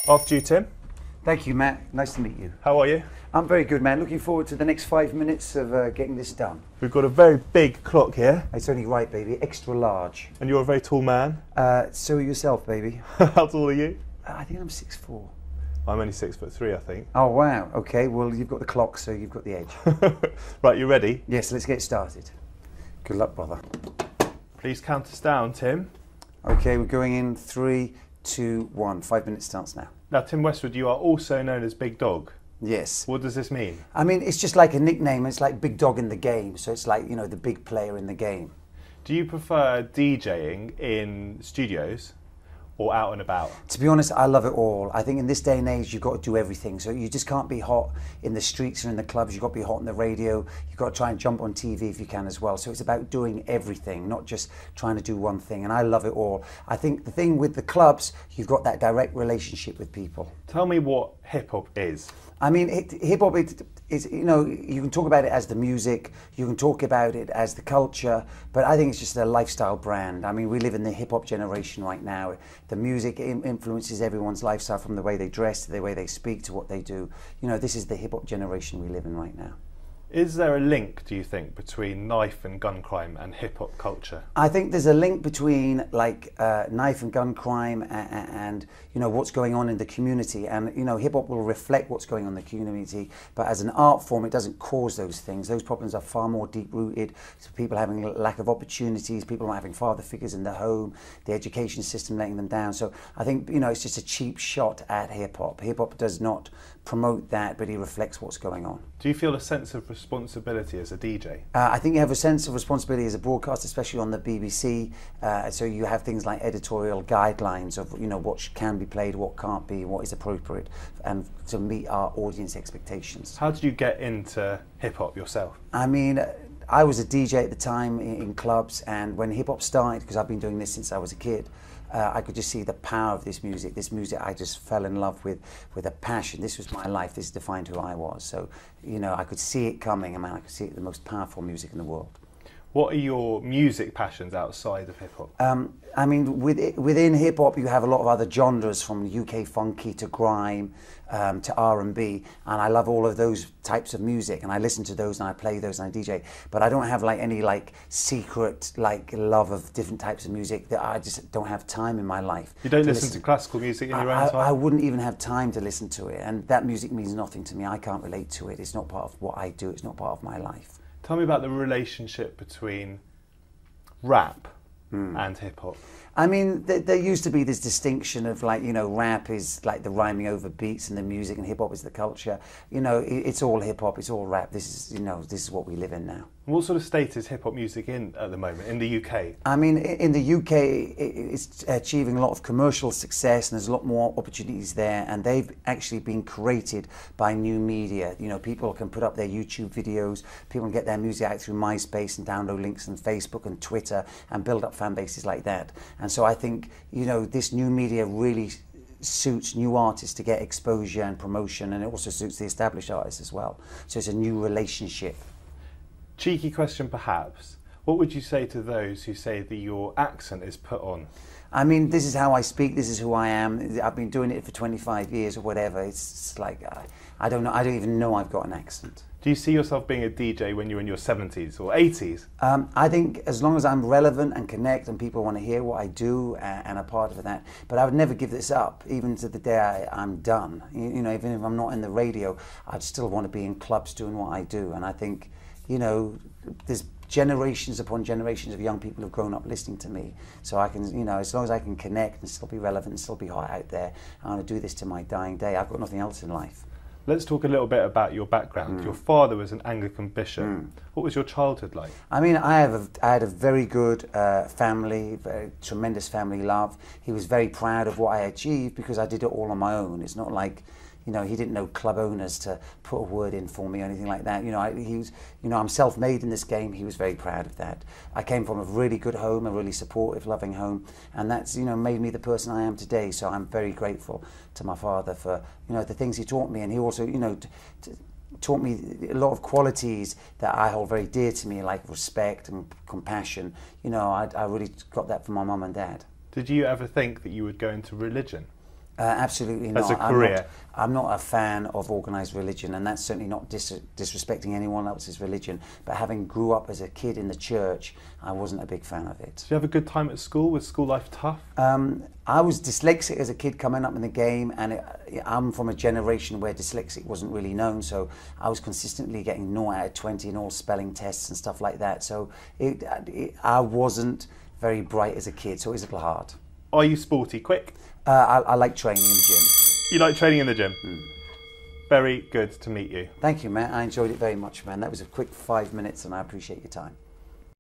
After you, Tim. Thank you, Matt. Nice to meet you. How are you? I'm very good, man. Looking forward to the next 5 minutes of getting this done. We've got a very big clock here. It's only right, baby. Extra large. And you're a very tall man. So are yourself, baby. How tall are you? I think I'm 6'4". I'm only 6'3", I think. Oh, wow. Okay, well, you've got the clock, so you've got the edge. Right, you ready? Yes, let's get started. Good luck, brother. Please count us down, Tim. Okay, we're going in 3, 2, 1. 5 minutes starts now. Now, Tim Westwood, you are also known as Big Dog. Yes. What does this mean? I mean, it's just like a nickname. It's like big dog in the game. So it's like, you know, the big player in the game. Do you prefer DJing in studios or out and about? To be honest, I love it all. I think in this day and age, you've got to do everything. So you just can't be hot in the streets or in the clubs. You've got to be hot on the radio. You've got to try and jump on TV if you can as well. So it's about doing everything, not just trying to do one thing. And I love it all. I think the thing with the clubs, you've got that direct relationship with people. Tell me what hip-hop is. I mean, hip-hop is, you know, you can talk about it as the music, you can talk about it as the culture, but I think it's just a lifestyle brand. I mean, we live in the hip-hop generation right now. The music influences everyone's lifestyle, from the way they dress to the way they speak to what they do. You know, this is the hip-hop generation we live in right now. Is there a link, do you think, between knife and gun crime and hip-hop culture? I think there's a link between like knife and gun crime and you know what's going on in the community, and you know hip-hop will reflect what's going on in the community, but as an art form it doesn't cause those things. Those problems are far more deep-rooted. So people having lack of opportunities, people not having father figures in the home, the education system letting them down. So I think, you know, it's just a cheap shot at hip-hop. Hip-hop does not promote that, but it reflects what's going on. Do you feel a sense of responsibility as a DJ? I think you have a sense of responsibility as a broadcaster, especially on the BBC. So you have things like editorial guidelines of, you know, what can be played, what can't be, what is appropriate, and to meet our audience expectations. How did you get into hip-hop yourself? I mean, I was a DJ at the time in clubs, and when hip-hop started, because I've been doing this since I was a kid, I could just see the power of this music. This music I just fell in love with a passion. This was my life. This defined who I was. So, you know, I could see it coming. I mean, I could see it, the most powerful music in the world. What are your music passions outside of hip-hop? I mean, within hip-hop, you have a lot of other genres, from UK funky to grime to R&B, and I love all of those types of music, and I listen to those and I play those and I DJ. But I don't have like any like secret like love of different types of music. That I just don't have time in my life. You don't listen to classical music in your own time? I wouldn't even have time to listen to it, and that music means nothing to me. I can't relate to it. It's not part of what I do. It's not part of my life. Tell me about the relationship between rap and hip-hop. I mean, there used to be this distinction of like, you know, rap is like the rhyming over beats and the music, and hip-hop is the culture. You know, it's all hip-hop, it's all rap. This is, you know, this is what we live in now. What sort of state is hip-hop music in at the moment, in the UK? I mean, in the UK, it's achieving a lot of commercial success, and there's a lot more opportunities there, and they've actually been created by new media. You know, people can put up their YouTube videos, people can get their music out through MySpace and download links on Facebook and Twitter and build up fan bases like that. And so I think, you know, this new media really suits new artists to get exposure and promotion, and it also suits the established artists as well. So it's a new relationship. Cheeky question perhaps. What would you say to those who say that your accent is put on? I mean, this is how I speak, this is who I am. I've been doing it for 25 years or whatever. It's like, I don't know, I don't even know I've got an accent. Do you see yourself being a DJ when you're in your 70s or 80s? I think as long as I'm relevant and connect and people want to hear what I do and are part of that, but I would never give this up, even to the day I'm done. You know, even if I'm not in the radio, I'd still want to be in clubs doing what I do. And I think, you know, there's generations upon generations of young people who've grown up listening to me. So I can, you know, as long as I can connect and still be relevant and still be hot out there, I want to do this to my dying day. I've got nothing else in life. Let's talk a little bit about your background. Your father was an Anglican bishop. What was your childhood like? I mean, I had a very good family, very tremendous family love. He was very proud of what I achieved because I did it all on my own. It's not like, you know, he didn't know club owners to put a word in for me or anything like that. You know, he was, you know, I'm self-made in this game. He was very proud of that. I came from a really good home, a really supportive, loving home, and that's, you know, made me the person I am today. So I'm very grateful to my father for, you know, the things he taught me, and he also, you know, taught me a lot of qualities that I hold very dear to me, like respect and compassion. You know, I really got that from my mum and dad. Did you ever think that you would go into religion? Absolutely not. As a career? I'm not a fan of organised religion, and that's certainly not disrespecting anyone else's religion. But having grew up as a kid in the church, I wasn't a big fan of it. Did you have a good time at school? Was school life tough? I was dyslexic as a kid coming up in the game, and I'm from a generation where dyslexic wasn't really known, so I was consistently getting 0 out of 20 in all spelling tests and stuff like that. So I wasn't very bright as a kid, so it was a little hard. Are you sporty? Quick. I like training in the gym. You like training in the gym? Very good to meet you. Thank you, man. I enjoyed it very much, man. That was a quick 5 minutes, and I appreciate your time.